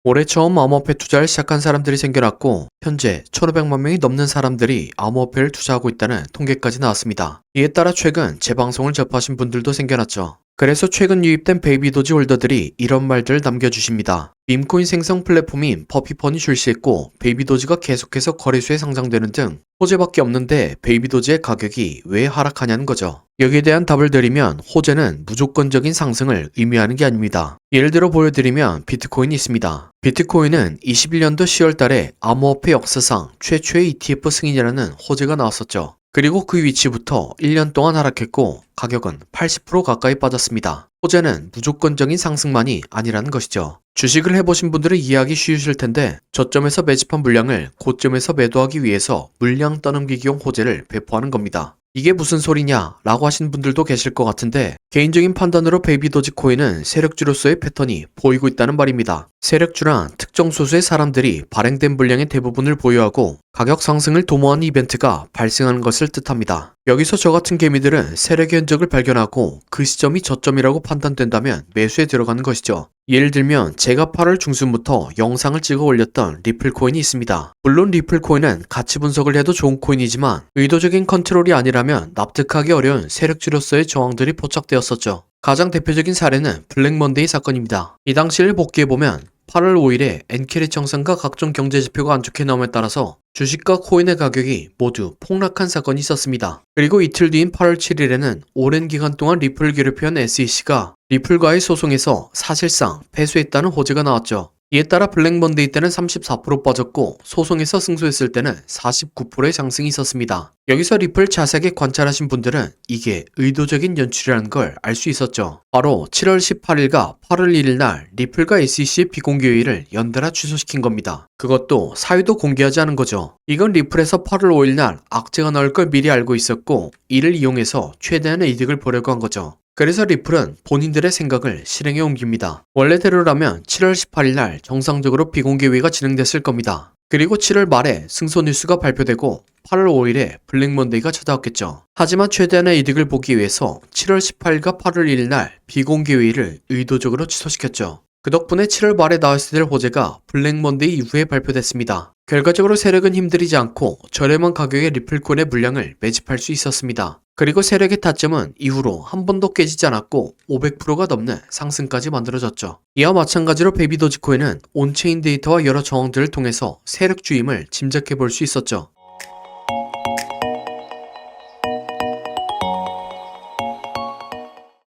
올해 처음 암호화폐 투자를 시작한 사람들이 생겨났고 현재 1,500만 명이 넘는 사람들이 암호화폐를 투자하고 있다는 통계까지 나왔습니다. 이에 따라 최근 재방송을 접하신 분들도 생겨났죠. 그래서 최근 유입된 베이비도지 홀더들이 이런 말들을 남겨주십니다. 밈코인 생성 플랫폼인 퍼피펀이 출시했고 베이비도지가 계속해서 거래소에 상장되는 등 호재밖에 없는데 베이비도지의 가격이 왜 하락하냐는 거죠. 여기에 대한 답을 드리면 호재는 무조건적인 상승을 의미하는 게 아닙니다. 예를 들어 보여드리면 비트코인이 있습니다. 비트코인은 21년도 10월 달에 암호화폐 역사상 최초의 ETF 승인이라는 호재가 나왔었죠. 그리고 그 위치부터 1년 동안 하락했고 가격은 80% 가까이 빠졌습니다. 호재는 무조건적인 상승만이 아니라는 것이죠. 주식을 해보신 분들은 이해하기 쉬우실 텐데 저점에서 매집한 물량을 고점에서 매도하기 위해서 물량 떠넘기기용 호재를 배포하는 겁니다. 이게 무슨 소리냐 라고 하시는 분들도 계실 것 같은데 개인적인 판단으로 베이비도지 코인은 세력주로서의 패턴이 보이고 있다는 말입니다. 세력주란 특정 소수의 사람들이 발행된 물량의 대부분을 보유하고 가격 상승을 도모하는 이벤트가 발생하는 것을 뜻합니다. 여기서 저 같은 개미들은 세력의 흔적을 발견하고 그 시점이 저점이라고 판단된다면 매수에 들어가는 것이죠. 예를 들면 제가 8월 중순부터 영상을 찍어 올렸던 리플 코인이 있습니다. 물론 리플 코인은 가치 분석을 해도 좋은 코인이지만 의도적인 컨트롤이 아니라면 납득하기 어려운 세력주로서의 저항들이 포착되었었죠. 가장 대표적인 사례는 블랙먼데이 사건입니다. 이 당시를 복귀해보면 8월 5일에 엔케리 청산과 각종 경제지표가 안 좋게 나옴에 따라서 주식과 코인의 가격이 모두 폭락한 사건이 있었습니다. 그리고 이틀 뒤인 8월 7일에는 오랜 기간 동안 리플을 괴롭혀온 SEC가 리플과의 소송에서 사실상 패소했다는 호재가 나왔죠. 이에 따라 블랙먼데이 때는 34% 빠졌고 소송에서 승소했을 때는 49%의 상승이 있었습니다. 여기서 리플 자세하게 관찰하신 분들은 이게 의도적인 연출이라는 걸 알 수 있었죠. 바로 7월 18일과 8월 1일 날 리플과 SEC의 비공개 회의를 연달아 취소시킨 겁니다. 그것도 사유도 공개하지 않은 거죠. 이건 리플에서 8월 5일 날 악재가 나올 걸 미리 알고 있었고 이를 이용해서 최대한의 이득을 보려고 한 거죠. 그래서 리플은 본인들의 생각을 실행에 옮깁니다. 원래대로라면 7월 18일 날 정상적으로 비공개 회의가 진행됐을 겁니다. 그리고 7월 말에 승소 뉴스가 발표되고 8월 5일에 블랙먼데이가 찾아왔겠죠. 하지만 최대한의 이득을 보기 위해서 7월 18일과 8월 1일 날 비공개 회의를 의도적으로 취소시켰죠. 그 덕분에 7월 말에 나왔을 될 호재가 블랙먼데이 이후에 발표됐습니다. 결과적으로 세력은 힘들이지 않고 저렴한 가격의 리플코인의 물량을 매집할 수 있었습니다. 그리고 세력의 타점은 이후로 한 번도 깨지지 않았고 500%가 넘는 상승까지 만들어졌죠. 이와 마찬가지로 베이비도지코인은 온체인 데이터와 여러 정황들을 통해서 세력주임을 짐작해 볼 수 있었죠.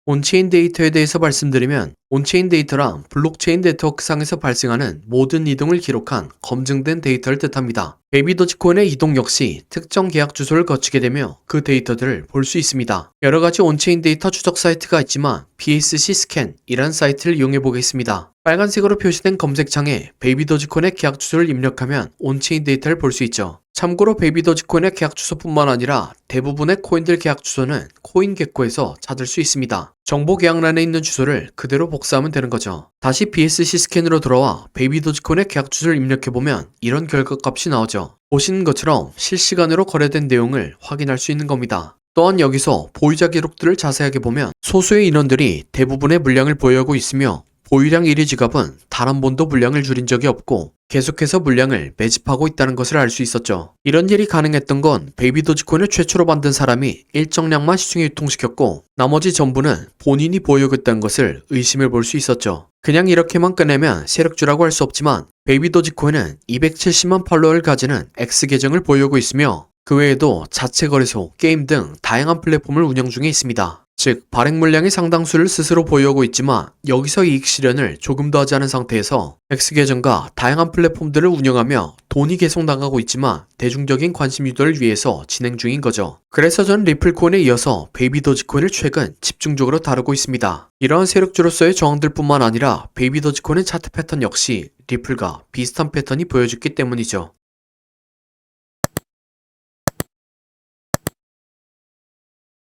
온체인 데이터에 대해서 말씀드리면 온체인 데이터란 블록체인 네트워크상에서 발생하는 모든 이동을 기록한 검증된 데이터를 뜻합니다. 베이비도지코인의 이동 역시 특정 계약 주소를 거치게 되며 그 데이터들을 볼 수 있습니다. 여러가지 온체인 데이터 추적 사이트가 있지만 BSC 스캔이란 사이트를 이용해 보겠습니다. 빨간색으로 표시된 검색창에 베이비도지코인의 계약 주소를 입력하면 온체인 데이터를 볼 수 있죠. 참고로 베이비도지코인의 계약 주소뿐만 아니라 대부분의 코인들 계약 주소는 코인게코에서 찾을 수 있습니다. 정보 계약란에 있는 주소를 그대로 복사하면 되는 거죠. 다시 BSC 스캔으로 돌아와 베이비도지코인의 계약 주소를 입력해보면 이런 결과값이 나오죠. 보시는 것처럼 실시간으로 거래된 내용을 확인할 수 있는 겁니다. 또한 여기서 보유자 기록들을 자세하게 보면 소수의 인원들이 대부분의 물량을 보유하고 있으며 보유량 1위 지갑은 단 한 번도 물량을 줄인 적이 없고 계속해서 물량을 매집하고 있다는 것을 알 수 있었죠. 이런 일이 가능했던 건 베이비도지코인을 최초로 만든 사람이 일정량만 시중에 유통시켰고 나머지 전부는 본인이 보유하고 있다는 것을 의심해 볼 수 있었죠. 그냥 이렇게만 꺼내면 세력주라고 할 수 없지만 베이비도지코인은 270만 팔로워를 가지는 X 계정을 보유하고 있으며 그 외에도 자체 거래소, 게임 등 다양한 플랫폼을 운영 중에 있습니다. 즉 발행 물량의 상당수를 스스로 보유하고 있지만 여기서 이익 실현을 조금 더 하지 않은 상태에서 X계정과 다양한 플랫폼들을 운영하며 돈이 계속 나가고 있지만 대중적인 관심 유도를 위해서 진행 중인 거죠. 그래서 전 리플코인에 이어서 베이비도지코인을 최근 집중적으로 다루고 있습니다. 이러한 세력주로서의 저항들뿐만 아니라 베이비도지코인의 차트 패턴 역시 리플과 비슷한 패턴이 보여졌기 때문이죠.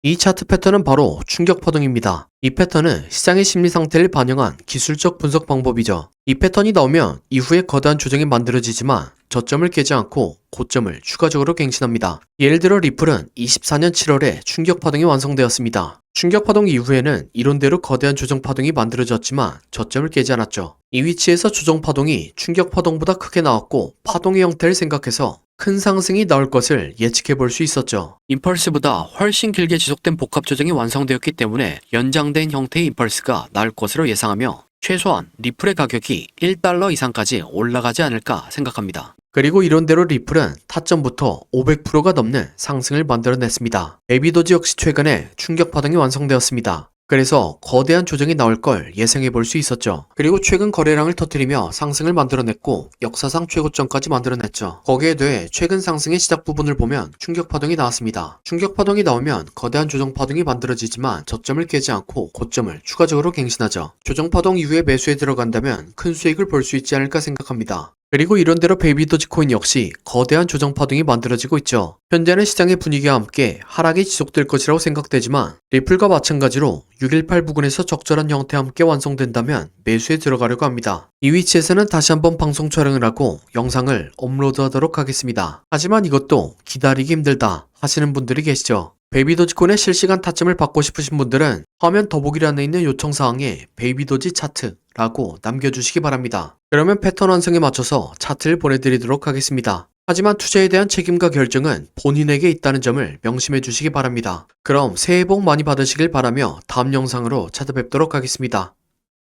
이 차트 패턴은 바로 충격 파동입니다. 이 패턴은 시장의 심리 상태를 반영한 기술적 분석 방법이죠. 이 패턴이 나오면 이후에 거대한 조정이 만들어지지만 저점을 깨지 않고 고점을 추가적으로 갱신합니다. 예를 들어 리플은 24년 7월에 충격 파동이 완성되었습니다. 충격 파동 이후에는 이론대로 거대한 조정 파동이 만들어졌지만 저점을 깨지 않았죠. 이 위치에서 조정 파동이 충격 파동보다 크게 나왔고 파동의 형태를 생각해서 큰 상승이 나올 것을 예측해 볼 수 있었죠. 임펄스보다 훨씬 길게 지속된 복합 조정이 완성되었기 때문에 연장된 형태의 임펄스가 나올 것으로 예상하며 최소한 리플의 가격이 1달러 이상까지 올라가지 않을까 생각합니다. 그리고 이론대로 리플은 타점부터 500%가 넘는 상승을 만들어냈습니다. 에비도지 역시 최근에 충격 파동이 완성되었습니다. 그래서 거대한 조정이 나올 걸 예상해 볼 수 있었죠. 그리고 최근 거래량을 터뜨리며 상승을 만들어냈고 역사상 최고점까지 만들어냈죠. 거기에 대해 최근 상승의 시작 부분을 보면 충격 파동이 나왔습니다. 충격 파동이 나오면 거대한 조정 파동이 만들어지지만 저점을 깨지 않고 고점을 추가적으로 갱신하죠. 조정 파동 이후에 매수에 들어간다면 큰 수익을 볼 수 있지 않을까 생각합니다. 그리고 이론대로 베이비도지 코인 역시 거대한 조정 파동이 만들어지고 있죠. 현재는 시장의 분위기와 함께 하락이 지속될 것이라고 생각되지만 리플과 마찬가지로 618 부근에서 적절한 형태와 함께 완성된다면 매수에 들어가려고 합니다. 이 위치에서는 다시 한번 방송 촬영을 하고 영상을 업로드하도록 하겠습니다. 하지만 이것도 기다리기 힘들다 하시는 분들이 계시죠. 베이비도지코인의 실시간 타점을 받고 싶으신 분들은 화면 더보기란에 있는 요청사항에 베이비도지 차트라고 남겨주시기 바랍니다. 그러면 패턴 완성에 맞춰서 차트를 보내드리도록 하겠습니다. 하지만 투자에 대한 책임과 결정은 본인에게 있다는 점을 명심해 주시기 바랍니다. 그럼 새해 복 많이 받으시길 바라며 다음 영상으로 찾아뵙도록 하겠습니다.